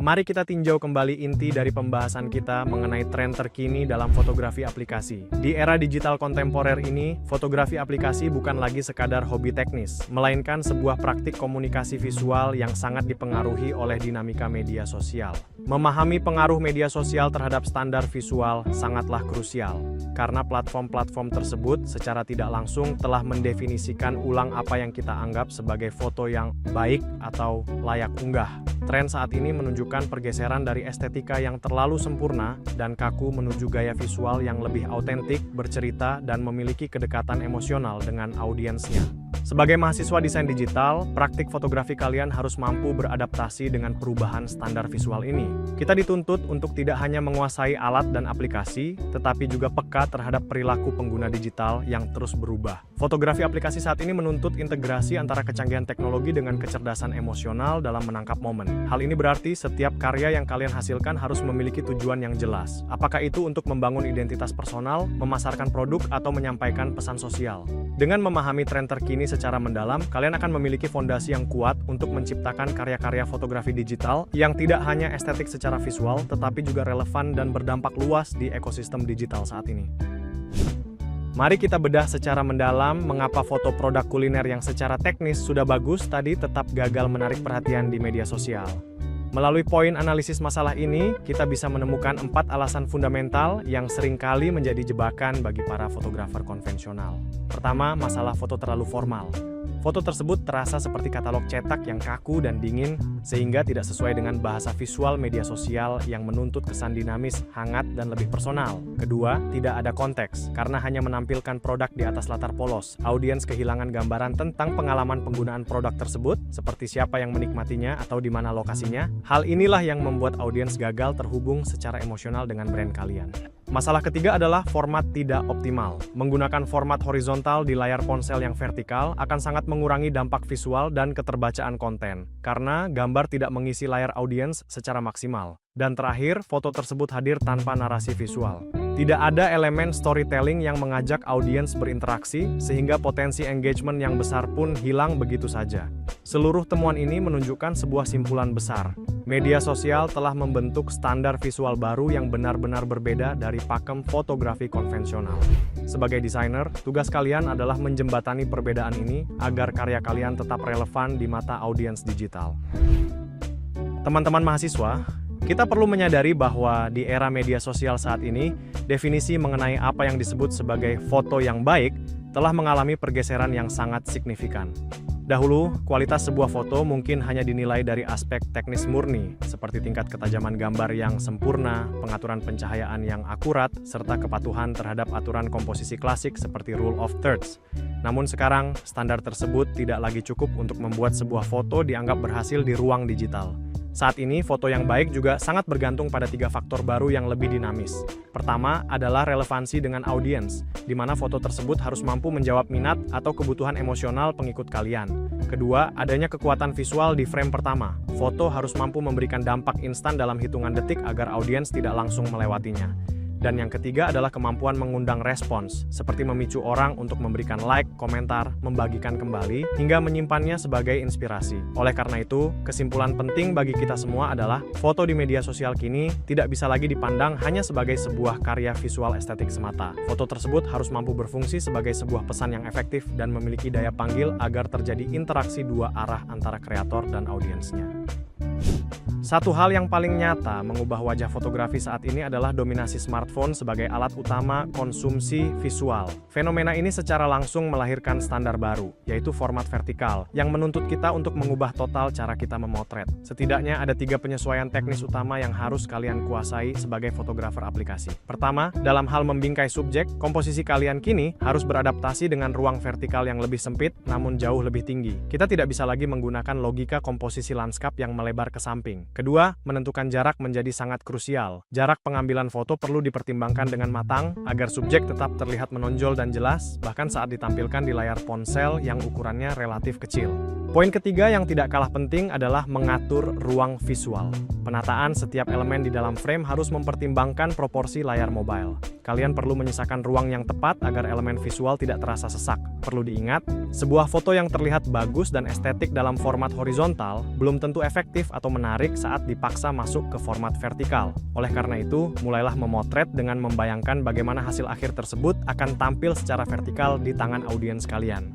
Mari kita tinjau kembali inti dari pembahasan kita mengenai tren terkini dalam fotografi aplikasi. Di era digital kontemporer ini, fotografi aplikasi bukan lagi sekadar hobi teknis, melainkan sebuah praktik komunikasi visual yang sangat dipengaruhi oleh dinamika media sosial. Memahami pengaruh media sosial terhadap standar visual sangatlah krusial, karena platform-platform tersebut secara tidak langsung telah mendefinisikan ulang apa yang kita anggap sebagai foto yang baik atau layak unggah. Tren saat ini menunjukkan pergeseran dari estetika yang terlalu sempurna dan kaku menuju gaya visual yang lebih autentik, bercerita, dan memiliki kedekatan emosional dengan audiensnya. Sebagai mahasiswa desain digital, praktik fotografi kalian harus mampu beradaptasi dengan perubahan standar visual ini. Kita dituntut untuk tidak hanya menguasai alat dan aplikasi, tetapi juga peka terhadap perilaku pengguna digital yang terus berubah. Fotografi aplikasi saat ini menuntut integrasi antara kecanggihan teknologi dengan kecerdasan emosional dalam menangkap momen. Hal ini berarti setiap karya yang kalian hasilkan harus memiliki tujuan yang jelas. Apakah itu untuk membangun identitas personal, memasarkan produk, atau menyampaikan pesan sosial? Dengan memahami tren terkini secara mendalam, kalian akan memiliki fondasi yang kuat untuk menciptakan karya-karya fotografi digital yang tidak hanya estetik secara visual, tetapi juga relevan dan berdampak luas di ekosistem digital saat ini. Mari kita bedah secara mendalam mengapa foto produk kuliner yang secara teknis sudah bagus tadi tetap gagal menarik perhatian di media sosial. Melalui poin analisis masalah ini, kita bisa menemukan 4 alasan fundamental yang seringkali menjadi jebakan bagi para fotografer konvensional. Pertama, masalah foto terlalu formal. Foto tersebut terasa seperti katalog cetak yang kaku dan dingin, sehingga tidak sesuai dengan bahasa visual media sosial yang menuntut kesan dinamis, hangat, dan lebih personal. Kedua, tidak ada konteks. Karena hanya menampilkan produk di atas latar polos, audiens kehilangan gambaran tentang pengalaman penggunaan produk tersebut, seperti siapa yang menikmatinya atau di mana lokasinya. Hal inilah yang membuat audiens gagal terhubung secara emosional dengan brand kalian. Masalah ketiga adalah format tidak optimal. Menggunakan format horizontal di layar ponsel yang vertikal akan sangat mengurangi dampak visual dan keterbacaan konten, karena gambar tidak mengisi layar audiens secara maksimal. Dan terakhir, foto tersebut hadir tanpa narasi visual. Tidak ada elemen storytelling yang mengajak audiens berinteraksi, sehingga potensi engagement yang besar pun hilang begitu saja. Seluruh temuan ini menunjukkan sebuah simpulan besar. Media sosial telah membentuk standar visual baru yang benar-benar berbeda dari pakem fotografi konvensional. Sebagai desainer, tugas kalian adalah menjembatani perbedaan ini agar karya kalian tetap relevan di mata audiens digital. Teman-teman mahasiswa, kita perlu menyadari bahwa di era media sosial saat ini, definisi mengenai apa yang disebut sebagai foto yang baik telah mengalami pergeseran yang sangat signifikan. Dahulu, kualitas sebuah foto mungkin hanya dinilai dari aspek teknis murni, seperti tingkat ketajaman gambar yang sempurna, pengaturan pencahayaan yang akurat, serta kepatuhan terhadap aturan komposisi klasik seperti rule of thirds. Namun sekarang, standar tersebut tidak lagi cukup untuk membuat sebuah foto dianggap berhasil di ruang digital. Saat ini, foto yang baik juga sangat bergantung pada 3 faktor baru yang lebih dinamis. Pertama adalah relevansi dengan audiens, di mana foto tersebut harus mampu menjawab minat atau kebutuhan emosional pengikut kalian. Kedua, adanya kekuatan visual di frame pertama. Foto harus mampu memberikan dampak instan dalam hitungan detik agar audiens tidak langsung melewatinya. Dan yang ketiga adalah kemampuan mengundang respons, seperti memicu orang untuk memberikan like, komentar, membagikan kembali, hingga menyimpannya sebagai inspirasi. Oleh karena itu, kesimpulan penting bagi kita semua adalah foto di media sosial kini tidak bisa lagi dipandang hanya sebagai sebuah karya visual estetik semata. Foto tersebut harus mampu berfungsi sebagai sebuah pesan yang efektif dan memiliki daya panggil agar terjadi interaksi 2 arah antara kreator dan audiensnya. Satu hal yang paling nyata mengubah wajah fotografi saat ini adalah dominasi smartphone sebagai alat utama konsumsi visual. Fenomena ini secara langsung melahirkan standar baru, yaitu format vertikal, yang menuntut kita untuk mengubah total cara kita memotret. Setidaknya ada 3 penyesuaian teknis utama yang harus kalian kuasai sebagai fotografer aplikasi. Pertama, dalam hal membingkai subjek, komposisi kalian kini harus beradaptasi dengan ruang vertikal yang lebih sempit, namun jauh lebih tinggi. Kita tidak bisa lagi menggunakan logika komposisi lanskap yang melebar ke samping. Kedua, menentukan jarak menjadi sangat krusial. Jarak pengambilan foto perlu dipertimbangkan dengan matang agar subjek tetap terlihat menonjol dan jelas, bahkan saat ditampilkan di layar ponsel yang ukurannya relatif kecil. Poin ketiga yang tidak kalah penting adalah mengatur ruang visual. Penataan setiap elemen di dalam frame harus mempertimbangkan proporsi layar mobile. Kalian perlu menyisakan ruang yang tepat agar elemen visual tidak terasa sesak. Perlu diingat, sebuah foto yang terlihat bagus dan estetik dalam format horizontal belum tentu efektif atau menarik saat saat dipaksa masuk ke format vertikal. Oleh karena itu, mulailah memotret dengan membayangkan bagaimana hasil akhir tersebut akan tampil secara vertikal di tangan audiens kalian.